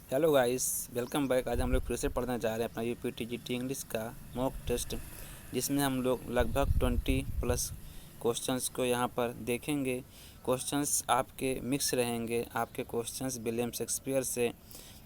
Hello guys, welcome back. आज हम लोग फिर से पढ़ने जा रहे हैं अपना यूपीटीजीटी इंग्लिश का मॉक टेस्ट, जिसमें हम लोग लगभग 20+ क्वेश्चंस को यहाँ पर देखेंगे। क्वेश्चंस आपके मिक्स रहेंगे। आपके क्वेश्चंस विलियम शेक्सपियर से,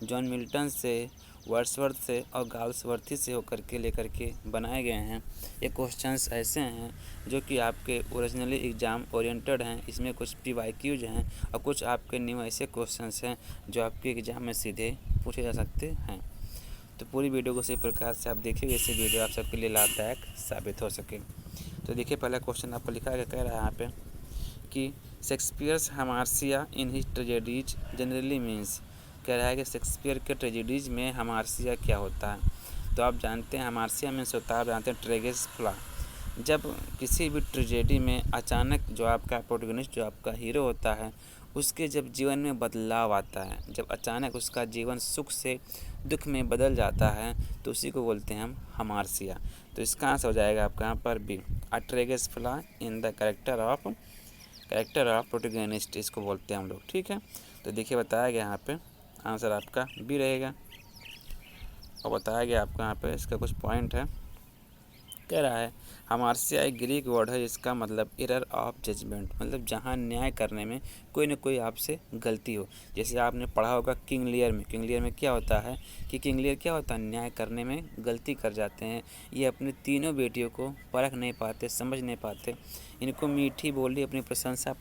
जॉन मिल्टन से, वर्ड्सवर्थ से और गाल्सवर्थी से होकर के लेकर के बनाए गए हैं। ये क्वेश्चंस ऐसे हैं जो कि आपके ओरिजिनली एग्ज़ाम ओरिएंटेड हैं। इसमें कुछ PYQs हैं और कुछ आपके न्यू ऐसे क्वेश्चंस हैं जो आपके एग्ज़ाम में सीधे पूछे जा सकते हैं। तो पूरी वीडियो को इसी प्रकार से आप देखिएगा, इससे वीडियो आप सबके लिए लाभदायक साबित हो सके। तो देखिए, पहला क्वेश्चन आपको लिखा है, कह रहा है यहाँ पे कि Shakespeare's hamartia in his tragedies generally means. कह रहा है कि शेक्सपियर के ट्रेजेडीज में हमार्सिया क्या होता है। तो आप जानते हैं हमार्सिया मीन्स होता है, आप जानते हैं ट्रेगेस फ्ला। जब किसी भी ट्रेजेडी में अचानक जो आपका प्रोटोगनिस्ट, जो आपका हीरो होता है, उसके जब जीवन में बदलाव आता है, जब अचानक उसका जीवन सुख से दुख में बदल जाता है, तो उसी को बोलते हैं हम हमार्सिया। तो इसका आंसर हो जाएगा आपका यहाँ पर B, a tragic flaw in the character of protagonist, इसको बोलते हैं हम लोग। ठीक है, तो देखिए बताया गया यहाँ पे आंसर आपका बी रहेगा। और बताया गया आपको यहाँ पे इसका कुछ पॉइंट है। कह रहा है हमार्सिया एक ग्रीक वर्ड है, इसका मतलब एरर ऑफ जजमेंट, मतलब जहाँ न्याय करने में कोई ना कोई आपसे गलती हो। जैसे आपने पढ़ा होगा किंग लियर में, किंग लियर में क्या होता है कि किंग लियर क्या होता है, न्याय करने में गलती कर जाते हैं। ये अपनी तीनों बेटियों को परख नहीं पाते, समझ नहीं पाते। इनको मीठी बोली, अपनी प्रशंसा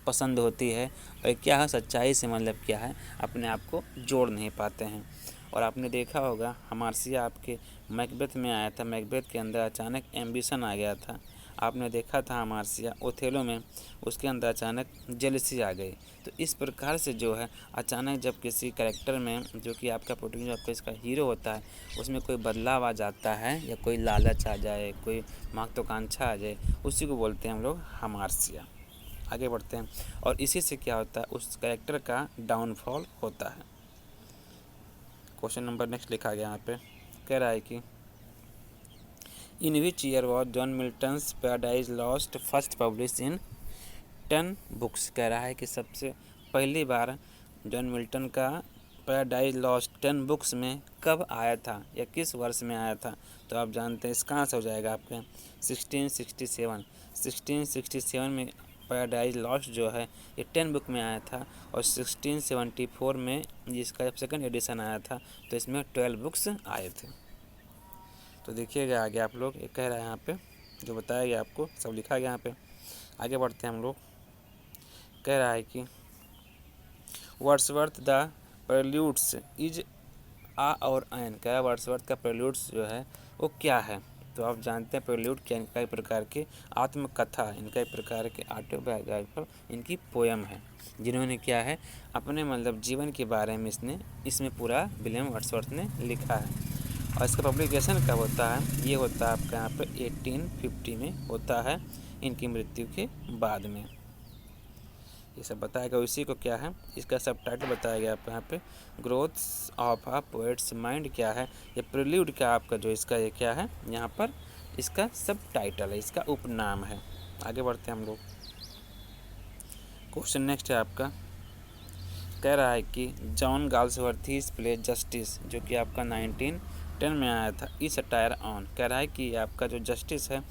पसंद होती है, और क्या है सच्चाई से मतलब क्या है, अपने आप को जोड़ नहीं पाते हैं। और आपने देखा होगा हमार्सिया आपके मैकबेथ में आया था, मैकबेथ के अंदर अचानक एम्बिशन आ गया था। आपने देखा था हमार्सिया ओथेलो में, उसके अंदर अचानक जेलसी आ गई। तो इस प्रकार से जो है अचानक जब किसी कैरेक्टर में, जो कि आपका प्रोटोगनिस्ट, जो आपका इसका हीरो होता है, उसमें कोई बदलाव आ जाता है, या कोई लालच आ जाए, कोई महत्वाकांक्षा आ जाए, उसी को बोलते हैं हम लोग हमार्सिया। आगे बढ़ते हैं, और इसी से क्या होता है, उस कैरेक्टर का डाउनफॉल होता है। क्वेश्चन नंबर नेक्स्ट लिखा गया यहाँ पे, कह रहा है कि in which year was John Milton's Paradise Lost first publish in 10 books. कह रहा है कि सबसे पहली बार जॉन मिल्टन का पैराडाइज लॉस्ट 10 बुक्स में कब आया था, या किस वर्ष में आया था। तो आप जानते हैं इसका आंसर हो जाएगा आपके 1667। 1667 में पैराडाइज लॉस्ट जो है ये 10 बुक में आया था, और 1674 में जिसका जब सेकंड एडिशन आया था, तो इसमें 12 बुक्स आए थे। तो देखिएगा आगे आप लोग, ये कह रहा है यहाँ पे, जो बताया गया आपको सब लिखा गया यहाँ पे। आगे बढ़ते हैं हम लोग। कह रहा है कि वर्ड्सवर्थ द प्रेल्यूड्स इज आ और एन। क्या वर्ड्सवर्थ का प्रेल्यूड्स जो है वो क्या है। तो आप जानते हैं प्रेल्यूड क्या, इनका एक प्रकार के आत्मकथा, इनका एक प्रकार के ऑटोबायोग्राफिकल इनकी पोयम है, जिन्होंने क्या है अपने मतलब जीवन के बारे में इसमें पूरा विलियम वर्ड्सवर्थ ने लिखा है। और इसका पब्लिकेशन कब होता है, ये होता है आपका यहाँ पे 1850 में होता है, इनकी मृत्यु के बाद में। ये सब बताया गया। इसी को क्या है, इसका सब टाइटल बताया गया आपको यहाँ पे, growth of a poets mind क्या है, ये प्रिल्यूड का आपका जो इसका ये क्या है यहाँ पर, इसका सब टाइटल है, इसका उपनाम है। आगे बढ़ते हैं हम लोग। क्वेश्चन नेक्स्ट है आपका, कह रहा है कि जॉन गाल्सवर्थीज प्ले जस्टिस, जो कि आपका 1910 में आया था, ई सटायर ऑन। कह रहा है कि आपका जो जस्टिस है,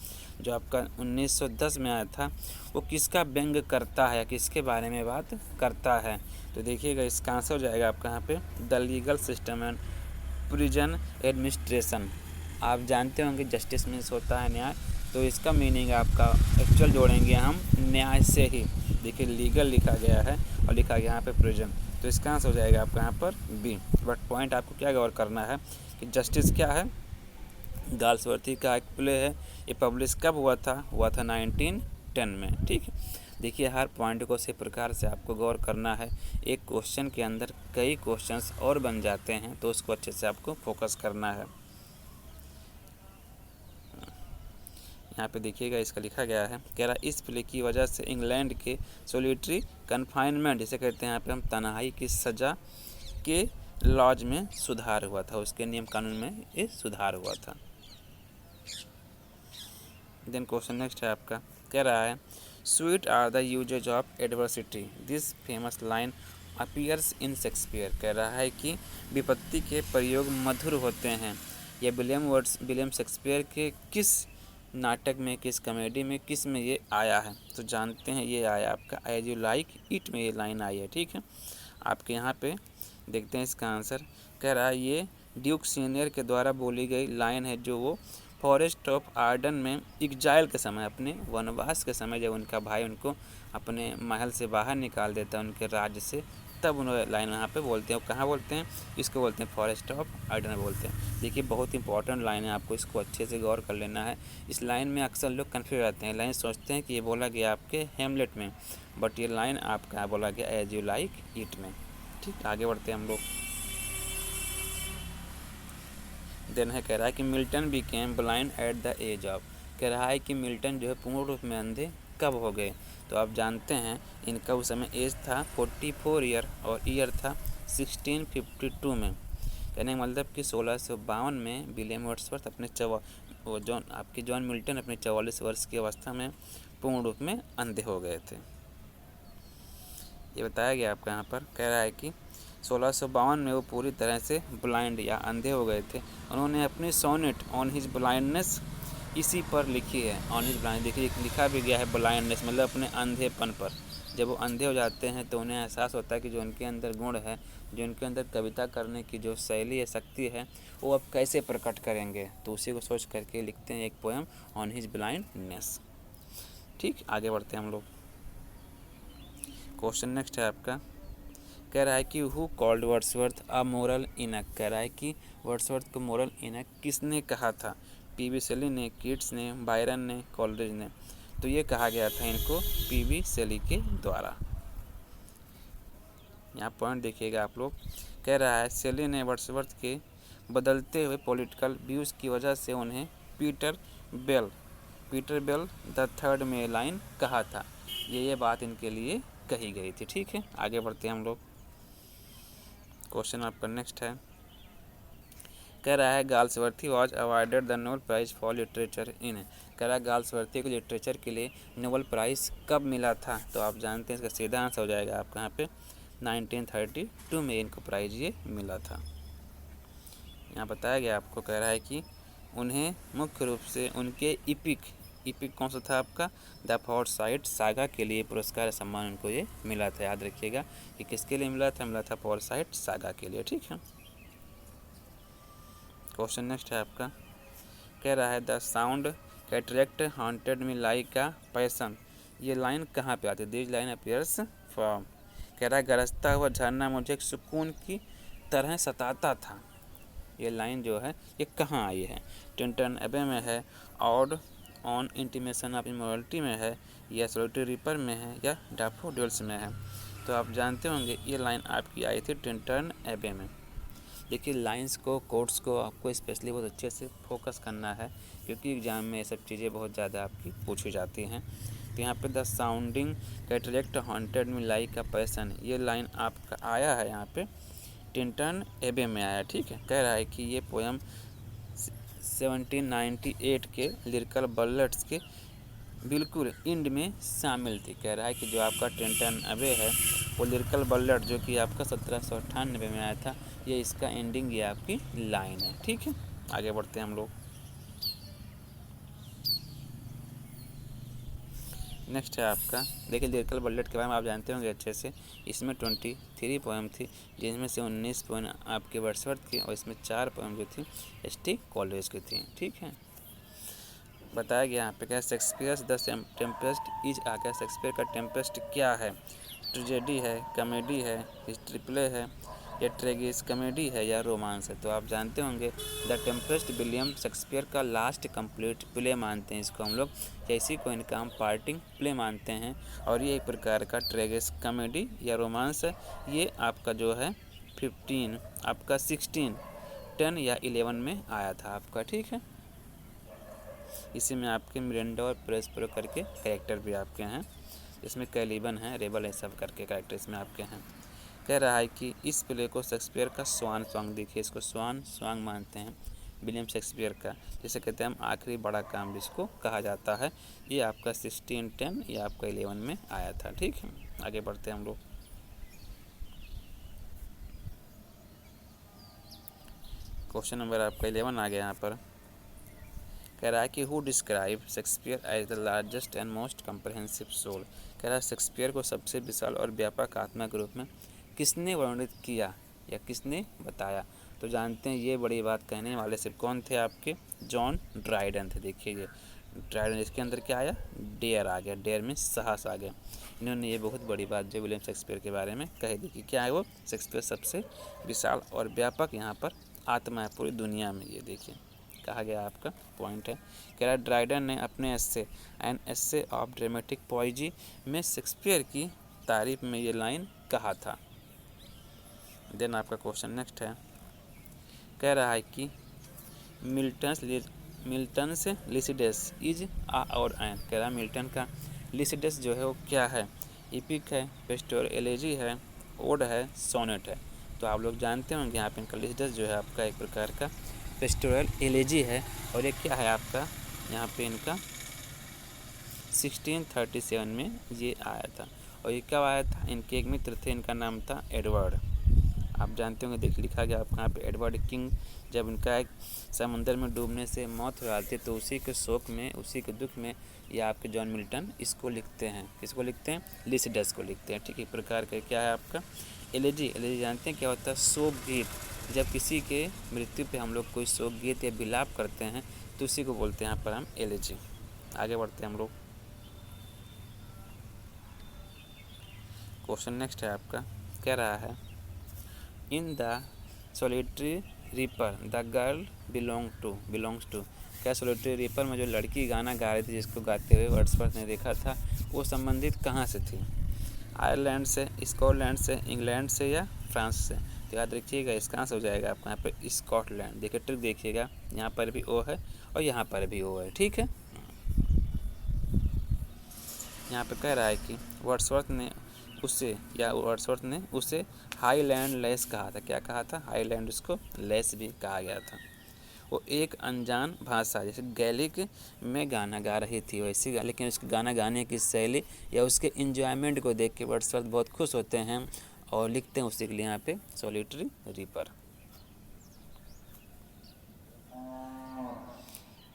जो आपका 1910 में आया था, वो किसका व्यंग करता है, किसके बारे में बात करता है। तो देखिएगा इसका आंसर हो जाएगा आपका यहाँ पे, the legal system and prison administration. आप जानते होंगे जस्टिस मीन्स होता है न्याय, तो इसका मीनिंग आपका एक्चुअल जोड़ेंगे हम न्याय से ही। देखिए लीगल लिखा गया है और लिखा गया यहाँ पे प्रिजन, तो इसका आंसर हो जाएगा आपका यहाँ पर बी। बट पॉइंट आपको क्या गौर करना है कि जस्टिस क्या है, गाल्सवर्थी का एक प्ले है, ये पब्लिश कब हुआ था 1910 में। ठीक है, देखिए हर पॉइंट को इसी प्रकार से आपको गौर करना है। एक क्वेश्चन के अंदर कई क्वेश्चंस और बन जाते हैं, तो उसको अच्छे से आपको फोकस करना है। यहाँ पे देखिएगा इसका लिखा गया है, कह रहा इस प्ले की वजह से इंग्लैंड के सोलिटरी कन्फाइनमेंट, जिसे कहते हैं यहाँ पे हम तन्हाई की सज़ा के लॉज में सुधार हुआ था, उसके नियम कानून में ये सुधार हुआ था। देन क्वेश्चन नेक्स्ट है आपका, कह रहा है sweet are the uses of adversity, this famous line appears in Shakespeare, कह रहा है कि विपत्ति के प्रयोग मधुर होते हैं। यह विलियम शेक्सपियर के किस नाटक में, किस कॉमेडी में, किस में ये आया है? तो जानते हैं ये आया आपका एज यू लाइक इट में ये लाइन आई है। ठीक है, आपके यहाँ पे देखते हैं इसका आंसर। कह रहा है ये ड्यूक सीनियर के द्वारा बोली गई लाइन है, जो वो फॉरेस्ट ऑफ आर्डन में एग्जाइल के समय, अपने वनवास के समय, जब उनका भाई उनको अपने महल से बाहर निकाल देता है, उनके राज्य से, तब उन्होंने लाइन यहाँ पे बोलते हैं। कहाँ बोलते हैं? इसको बोलते हैं फॉरेस्ट ऑफ आर्डन बोलते हैं। देखिए बहुत इंपॉर्टेंट लाइन है, आपको इसको अच्छे से गौर कर लेना है। इस लाइन में अक्सर लोग कन्फ्यूज रहते हैं, लाइन सोचते हैं कि ये बोला गया आपके हेमलेट में, बट ये लाइन आपका बोला गया एज यू लाइक इट में। ठीक, आगे बढ़ते हैं हम लोग। देन है, कह रहा है कि Milton became blind at the age of, कह रहा है कि मिल्टन जो है पूर्ण रूप में अंधे कब हो गए? तो आप जानते हैं इनका उस समय एज था 44 ईयर और ईयर था 1652 में। कहने का मतलब कि 1652 में विलियम वर्ड्सवर्थ अपने जॉन मिल्टन अपने 44 वर्ष की अवस्था में पूर्ण रूप में अंधे हो गए थे। ये बताया गया आपका यहाँ पर। कह रहा है कि 1652 में वो पूरी तरह से ब्लाइंड या अंधे हो गए थे। उन्होंने अपनी सोनेट ऑन हिज ब्लाइंडनेस इसी पर लिखी है। ऑन हिज ब्लाइंड देखिए लिखा भी गया है ब्लाइंडनेस, मतलब अपने अंधेपन पर। जब वो अंधे हो जाते हैं तो उन्हें एहसास होता है कि जो उनके अंदर गुण है, जो उनके अंदर कविता करने की जो शैली है, शक्ति है, वो अब कैसे प्रकट करेंगे। तो उसी को सोच करके लिखते हैं एक पोएम ऑन हिज ब्लाइंडनेस। ठीक, आगे बढ़ते हैं हम लोग। क्वेश्चन नेक्स्ट है आपका। कह रहा है कि who called Wordsworth a moral eunuch, कह रहा है कि वर्ड्सवर्थ को मोरल इनक किसने कहा था? पीवी शेली ने, कीट्स ने, बायरन ने, कॉलरिज ने। तो ये कहा गया था इनको पीवी शेली के द्वारा। यहाँ पॉइंट देखिएगा आप लोग। कह रहा है शेली ने वर्ड्सवर्थ के बदलते हुए पॉलिटिकल व्यूज़ की वजह से उन्हें पीटर बेल द थर्ड में लाइन कहा था। ये बात इनके लिए कही गई थी। ठीक है, आगे बढ़ते हैं हम लोग। क्वेश्चन आपका नेक्स्ट है। कह रहा है Galsworthy was awarded the Nobel prize for literature in, कह रहा है गाल्सवर्थी को लिटरेचर के लिए नोबेल प्राइज़ कब मिला था? तो आप जानते हैं इसका सीधा आंसर हो जाएगा आपका यहाँ पे 1932 में इनको प्राइज़ ये मिला था। यहाँ बताया गया आपको। कह रहा है कि उन्हें मुख्य रूप से उनके इपिक कौन सा था आपका? द फॉरसाइट सागा के लिए पुरस्कार सम्मान उनको ये मिला था। याद रखिएगा कि किसके लिए मिला था? मिला था फॉरसाइट सागा के लिए। ठीक है, क्वेश्चन नेक्स्ट है आपका। कह रहा है the sound cataract haunted me like a passion, ये लाइन कहाँ पे आती है? दिस लाइन अपीयर्स फ्रॉम, कह रहा है गरजता हुआ झरना मुझे एक सुकून की तरह सताता था। ये लाइन जो है ये कहाँ आई है? टिंटन एबे में है, odd on intimation of immorality में है, या सोलिटरी रिपर में है, या डैफोडिल्स में है? तो आप जानते होंगे ये लाइन आपकी आई थी टिंटन एबे में। देखिए लाइंस को, कोट्स को आपको स्पेशली बहुत अच्छे से फोकस करना है, क्योंकि एग्जाम में ये सब चीज़ें बहुत ज़्यादा आपकी पूछी जाती हैं। तो यहाँ पे the sounding cataract haunted me like a passion, ये लाइन आपका आया है यहाँ पे टिंटन एबे में आया। ठीक है, कह रहा है कि ये पोएम 1798 के लिरिकल बल्लेट्स के बिल्कुल एंड में शामिल थी। कह रहा है कि जो आपका टिंटन एबे है वो लिरिकल बल्लेट जो कि आपका 1798 में आया था, ये इसका एंडिंग ये आपकी लाइन है। ठीक है, आगे बढ़ते हैं हम लोग। नेक्स्ट है आपका। देखिए लिरिकल बल्लेट के बारे में आप जानते होंगे अच्छे से। इसमें 23 पोएम थी, जिनमें से 19 पोएम आपके वर्ड्सवर्थ की, और इसमें 4 पोएम जो थी एस.टी. कॉलरिज की थी। ठीक है, बताया गया यहाँ पे क्या शेक्सपियर्स द टेम्पेस्ट इज आ गया। शेक्सपियर का टेम्पेस्ट क्या है? ट्रेजेडी है, कॉमेडी है, हिस्ट्री प्ले है, या ट्रेगिस कॉमेडी है, या रोमांस है? तो आप जानते होंगे द टेम्पेस्ट विलियम शेक्सपियर का लास्ट कंप्लीट प्ले मानते हैं इसको हम लोग, या इसी को इनका हम पार्टिंग प्ले मानते हैं। और ये एक प्रकार का ट्रेगिस कॉमेडी या रोमांस है। ये आपका जो है 15 आपका 16 10 या 11 में आया था आपका। ठीक है, इसी में आपके मिरेंडा और प्रेस्पेरो करके कैरेक्टर भी आपके हैं। इसमें कैलिबन है, रेबल है, सब करके कैरेक्टर इसमें आपके हैं। कह रहा है कि इस प्ले को शेक्सपियर का स्वान सॉन्ग, देखिए इसको स्वान सॉन्ग मानते हैं विलियम शेक्सपियर का, जिसे कहते हैं हम आखिरी बड़ा काम जिसको कहा जाता है। ये आपका 1610 या आपका 11 में आया था। ठीक है, आगे बढ़ते हैं हम लोग। क्वेश्चन नंबर आपका 11 आ गया यहाँ पर। कह रहा है कि who describe Shakespeare as the largest and most comprehensive soul. कह रहा है शेक्सपियर को सबसे विशाल और व्यापक आत्मा के रूप में किसने वर्णित किया या किसने बताया। तो जानते हैं ये बड़ी बात कहने वाले सिर्फ कौन थे, आपके जॉन ड्राइडन थे। देखिए ये ड्राइडन, इसके अंदर क्या आया, डेयर आ गया, डेयर में साहस आ गया। इन्होंने ये बहुत बड़ी बात जो विलियम शेक्सपियर के बारे में कह दी कि क्या है वो, शेक्सपियर सबसे विशाल और व्यापक यहाँ पर आत्मा है पूरी दुनिया में। ये देखिए कहा गया, आपका पॉइंट है। कह रहा ड्राइडन ने अपने एस्से N essay of dramatic poesy में शेक्सपियर की तारीफ में ये लाइन कहा था। देन आपका क्वेश्चन नेक्स्ट है, कह रहा है कि मिल्टन्स लिसिडेस इज आ और एन। कह रहा है मिल्टन का लिसिडेस जो है वो क्या है, इपिक है, पेस्टोरल एलेजी है, ओड है, सोनेट है। तो आप लोग जानते होंगे यहाँ पे इनका लिसिडेस जो है आपका एक प्रकार का पेस्टोरल एलेजी है, और एक क्या है आपका यहाँ पे इनका 1637 में ये आया था। और ये कब आया था, इनके एक मित्र थे, इनका नाम था एडवर्ड। आप जानते होंगे, देख लिखा गया आपका यहाँ पे एडवर्ड किंग। जब इनका एक समुंदर में डूबने से मौत हो जाती है तो उसी के शोक में, उसी के दुख में ये आपके जॉन मिल्टन इसको लिखते हैं। किसको लिखते हैं, लिसिडस को लिखते हैं। ठीक है, प्रकार का क्या है आपका एलेजी। एलेजी जानते हैं क्या होता है, शोक गीत। जब किसी के मृत्यु पे हम लोग कोई शोक गीत या विलाप करते हैं तो उसी को बोलते हैं यहाँ पर हम एलेजी। आगे बढ़ते हैं हम लोग। क्वेश्चन नेक्स्ट है आपका, कह रहा है in the solitary reaper the girl belongs to. क्या सोलिटरी रीपर में जो लड़की गाना गा रही थी, जिसको गाते हुए वर्ड्सवर्थ ने देखा था, वो संबंधित कहाँ से थी, आयरलैंड से, स्कॉटलैंड से, इंग्लैंड से या फ्रांस से। तो याद रखिएगा इसका आंसर हो जाएगा आपका यहाँ पे स्कॉटलैंड। देखिए ट्रिक देखिएगा, यहाँ पर भी ओ है और यहाँ पर भी ओ है। ठीक है, यहाँ पे कह रहा है कि वर्ड्सवर्थ ने उसे हाईलैंड लेस कहा था। क्या कहा था, हाईलैंड, उसको लेस भी कहा गया था। वो एक अनजान भाषा, जैसे गैलिक में गाना गा रही थी वैसी, लेकिन उसके गाना गाने की शैली या उसके इंजॉयमेंट को देख के वर्ड्सवर्थ बहुत खुश होते हैं और लिखते हैं उसी के लिए यहाँ पे सोलिटरी रीपर।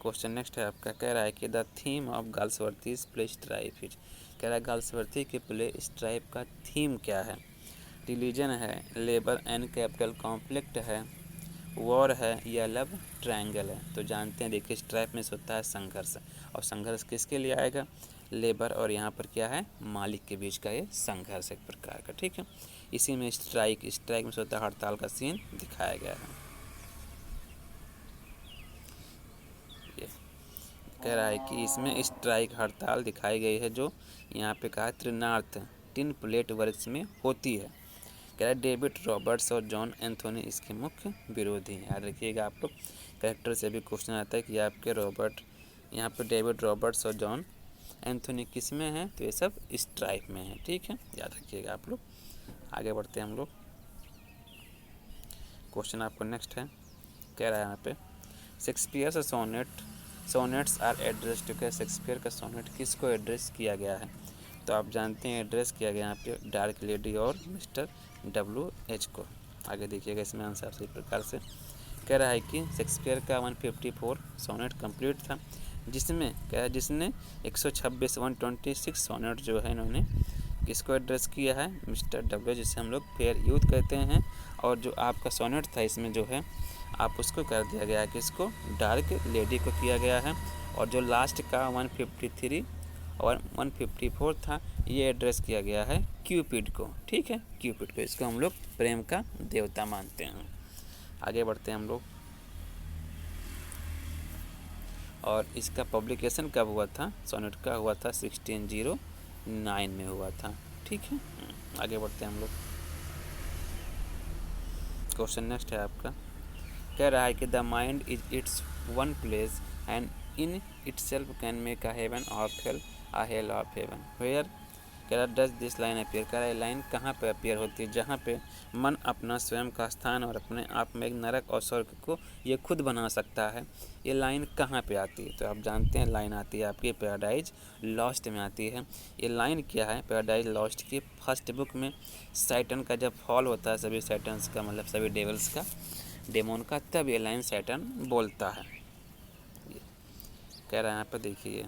क्वेश्चन नेक्स्ट है आपका, कह रहा है कि the theme of Galsworthy's play Strife is. कह रहा है गाल्सवर्थी के प्ले स्ट्राइप का थीम क्या है, रिलीजन है, लेबर एंड कैपिटल कॉन्फ्लिक्ट है, वॉर है या लव ट्रायंगल है। तो जानते हैं, देखिए स्ट्राइप में से होता है संघर्ष, और संघर्ष किसके लिए आएगा, लेबर और यहाँ पर क्या है, मालिक के बीच का ये संघर्ष एक प्रकार का। ठीक है, इसी में स्ट्राइक में से होता है हड़ताल का सीन दिखाया गया है। ये कह रहा है कि इसमें स्ट्राइक हड़ताल दिखाई गई है जो यहाँ पे कहा त्रिनार्थ टिन प्लेट वर्क्स में होती है। कह रहा है डेविड रॉबर्ट्स और जॉन एंथोनी इसके मुख्य विरोधी हैं। याद रखिएगा, आप लोग कैरेक्टर से भी क्वेश्चन आता है कि आपके यहाँ पे डेविड रॉबर्ट्स और जॉन एंथोनी किस में हैं, तो ये सब स्ट्राइक में हैं। ठीक है, याद रखिएगा आप लोग। आगे बढ़ते हैं हम लोग। क्वेश्चन आपको नेक्स्ट है, कह रहा है यहाँ पे Shakespeare sonnets are address to. क्या शेक्सपियर का सोनेट किसको एड्रेस किया गया है, तो आप जानते हैं एड्रेस किया गया यहाँ पे डार्क लेडी और मिस्टर WH को। आगे देखिएगा इसमें आंसर सही प्रकार से। कह रहा है कि शेक्सपियर का 154 सोनेट कंप्लीट था, जिसने 126 सोनेट जो है इन्होंने किसको एड्रेस किया है, मिस्टर W, जिसे हम लोग फेयर यूथ कहते हैं। और जो आपका सोनेट था इसमें जो है आप उसको कर दिया गया है, किसको, डार्क लेडी को किया गया है। और जो लास्ट का 153 और 154 था, ये एड्रेस किया गया है क्यूपिड को। ठीक है, क्यूपिड को, इसको हम लोग प्रेम का देवता मानते हैं। आगे बढ़ते हैं हम लोग। और इसका पब्लिकेशन कब हुआ था, सोनेट का हुआ था 1609 में हुआ था। ठीक है, आगे बढ़ते हैं हम लोग। क्वेश्चन नेक्स्ट है आपका, कह रहा है कि the mind is its own place and in itself can make a heaven of hell a hell of heaven where. कह रहा डज दिस लाइन अपीयर। कह रहा है लाइन कहाँ पे अपीयर होती है, जहाँ पे मन अपना स्वयं का स्थान और अपने आप में एक नरक और स्वर्ग को ये खुद बना सकता है। ये लाइन कहाँ पे आती है, तो आप जानते हैं लाइन आती है आपकी पैराडाइज लॉस्ट में आती है। ये लाइन क्या है, पैराडाइज लॉस्ट की फर्स्ट बुक में सैटन का जब फॉल होता है, सभी सैटन्स का मतलब सभी डेवल्स का, डेमोन का, तब ये लाइन सैटर्न बोलता है। कह रहा है यहाँ पर देखिए,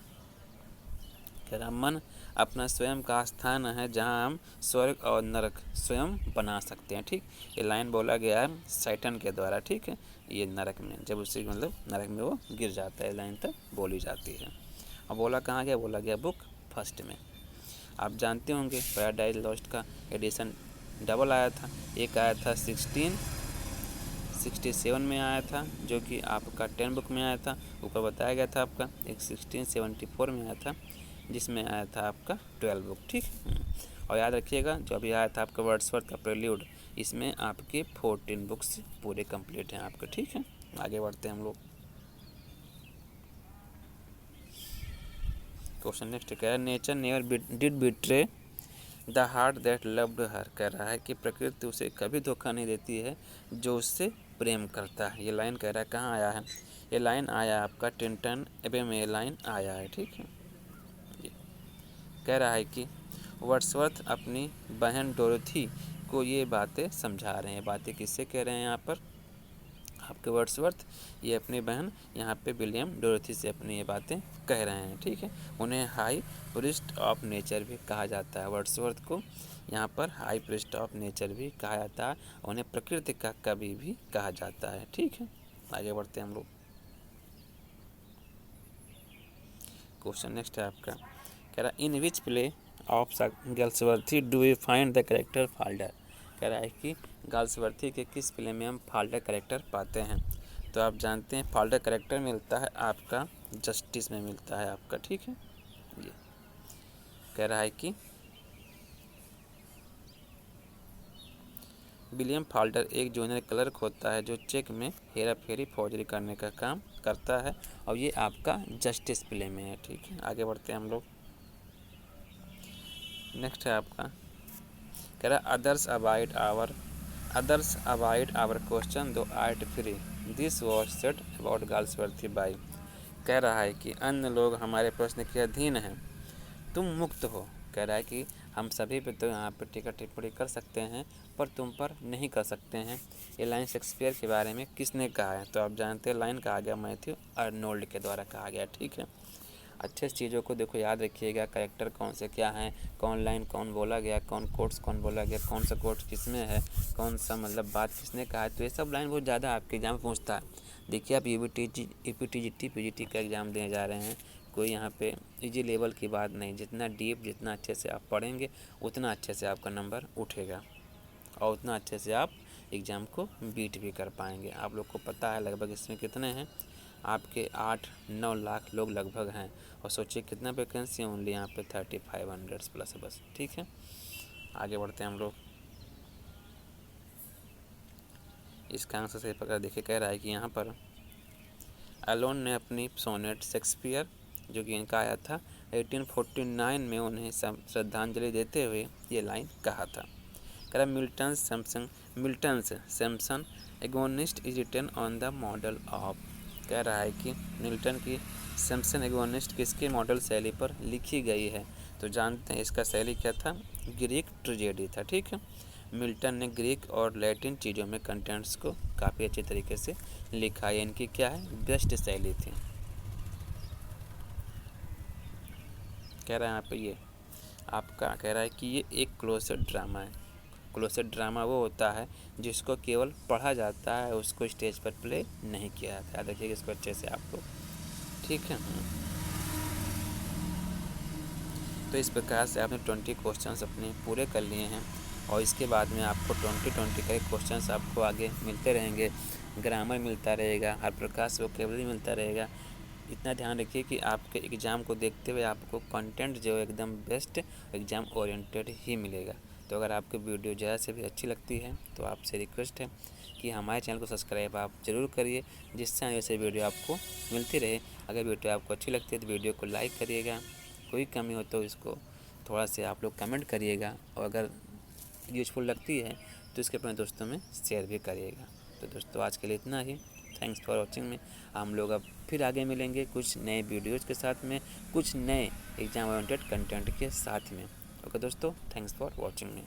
कह रहा मन अपना स्वयं का स्थान है जहाँ हम स्वर्ग और नरक स्वयं बना सकते हैं। ठीक, ये लाइन बोला गया है सैटर्न के द्वारा। ठीक है, ये नरक में जब उसी मतलब नरक में वो गिर जाता है, लाइन तक बोली जाती है। और बोला कहाँ गया, बोला गया बुक फर्स्ट में। आप जानते होंगे पैराडाइज लॉस्ट का एडिशन डबल आया था, एक आया था 1667 में आया था, जो कि आपका 10 बुक में आया था, ऊपर बताया गया था आपका। एक 1674 में आया था, जिसमें आया था आपका 12 बुक। ठीक, और याद रखिएगा जो अभी आया था आपका वर्ड्सवर्थ का प्रेल्यूड, इसमें आपके 14 बुक्स पूरे कंप्लीट हैं आपके। ठीक है, आगे बढ़ते हैं हम लोग। क्वेश्चन नेक्स्ट कह रहा है nature never did betray the heart that loved her. कह रहा है कि प्रकृति उसे कभी धोखा नहीं देती है जो उससे प्रेम करता है। ये लाइन कह रहा है कहाँ आया है, ये लाइन आया आपका टिंटन एबे में, ये लाइन आया है। ठीक है, कह रहा है कि वर्ड्सवर्थ अपनी बहन डोरोथी को ये बातें समझा रहे हैं। बातें किससे कह रहे हैं यहाँ पर, आपके वर्ड्सवर्थ ये अपनी बहन यहाँ पे विलियम डोरोथी से अपनी ये बातें कह रहे हैं। ठीक है, उन्हें हाई प्रिस्ट ऑफ नेचर भी कहा जाता है। वर्ड्सवर्थ को यहाँ पर हाई प्रिस्ट ऑफ नेचर भी कहा जाता है, उन्हें प्रकृति का कवि भी कहा जाता है। ठीक है, आगे बढ़ते हैं हम लोग। क्वेश्चन नेक्स्ट है आपका, कह रहा in which play of Galsworthy do we find the character Falder. कह रहा है कि गाल्सवर्थी के किस प्ले में हम फाल्डर कैरेक्टर पाते हैं। तो आप जानते हैं फाल्डर कैरेक्टर मिलता है आपका जस्टिस में मिलता है आपका। ठीक है, ये कह रहा है कि विलियम फाल्डर एक जूनियर क्लर्क होता है जो चेक में हेरा फेरी फौजरी करने का काम करता है, और ये आपका जस्टिस प्ले में है। ठीक है, आगे बढ़ते हैं हम लोग। नेक्स्ट है आपका, कह रहा अदर्स अवॉइड आवर क्वेश्चन दो art free this was set about Galsworthy by. कह रहा है कि अन्य लोग हमारे प्रश्न के अधीन हैं, तुम मुक्त हो। कह रहा है कि हम सभी पे तो यहाँ पे टीका टिप्पणी कर सकते हैं, पर तुम पर नहीं कर सकते हैं। ये लाइन शेक्सपियर के बारे में किसने कहा है, तो आप जानते हैं लाइन कहा गया मैथ्यू आर्नोल्ड के द्वारा कहा गया। ठीक है, अच्छे से चीज़ों को देखो, याद रखिएगा कैरेक्टर कौन से क्या हैं, कौन लाइन कौन बोला गया, कौन कोट्स कौन बोला गया, कौन सा कोट्स किस में है, कौन सा मतलब बात किसने कहा है। तो ये सब लाइन बहुत ज़्यादा आपके एग्जाम में पूछता है। देखिए आप यूपीटीजीटी पीजीटी का एग्ज़ाम देने जा रहे हैं, कोई यहाँ पे इजी लेवल की बात नहीं, जितना डीप जितना अच्छे से आप पढ़ेंगे उतना अच्छे से आपका नंबर उठेगा, और उतना अच्छे से आप एग्ज़ाम को बीट भी कर पाएंगे। आप लोग को पता है लगभग इसमें कितने हैं, आपके 8-9 लाख लोग लगभग हैं, और सोचिए कितना वैकेंसी है, ओनली यहाँ पे 3500 प्लस है बस। ठीक है, आगे बढ़ते हैं हम लोग। इसका आंसर सही पकड़ देखिए, कह रहा है कि यहाँ पर एलोन ने अपनी सोनेट शेक्सपियर जो कि इनका आया था 1849 में, उन्हें श्रद्धांजलि देते हुए ये लाइन कहा था। कह रहा Milton's Samson Agonistes is written on the model of. कह रहा है कि मिल्टन की सैमसन एगोनिस्ट किसके मॉडल शैली पर लिखी गई है, तो जानते हैं इसका शैली क्या था, ग्रीक ट्रेजेडी था। ठीक है, मिल्टन ने ग्रीक और लैटिन चीज़ों में कंटेंट्स को काफ़ी अच्छे तरीके से लिखा है, इनकी क्या है बेस्ट शैली थी। कह रहा है यहाँ पे ये आपका, कह रहा है कि ये एक क्लोसेड ड्रामा है। क्लोसेड ड्रामा वो होता है जिसको केवल पढ़ा जाता है, उसको स्टेज पर प्ले नहीं किया जाता। याद रखिएगा इसको अच्छे से आपको। ठीक है, तो इस प्रकार से आपने 20 क्वेश्चंस अपने पूरे कर लिए हैं, और इसके बाद में आपको 20 का क्वेश्चंस आपको आगे मिलते रहेंगे, ग्रामर मिलता रहेगा, हर प्रकार से वोकैबुलरी मिलता रहेगा। इतना ध्यान रखिए कि आपके एग्ज़ाम को देखते हुए आपको कंटेंट जो एकदम बेस्ट एग्ज़ाम ओरिएंटेड ही मिलेगा। तो अगर आपको वीडियो ज़्यादा से भी अच्छी लगती है तो आपसे रिक्वेस्ट है कि हमारे चैनल को सब्सक्राइब आप ज़रूर करिए, जिससे आगे से वीडियो आपको मिलती रहे। अगर वीडियो आपको अच्छी लगती है तो वीडियो को लाइक करिएगा, कोई कमी हो तो इसको थोड़ा से आप लोग कमेंट करिएगा, और अगर यूजफुल लगती है तो इसके अपने दोस्तों में शेयर भी करिएगा। तो दोस्तों आज के लिए इतना ही, थैंक्स फॉर वॉचिंग में। हम लोग अब फिर आगे मिलेंगे कुछ नए वीडियोज़ के साथ में, कुछ नए एग्जाम ओरिएंटेड कंटेंट के साथ में। ओके दोस्तों, थैंक्स फॉर वॉचिंग में।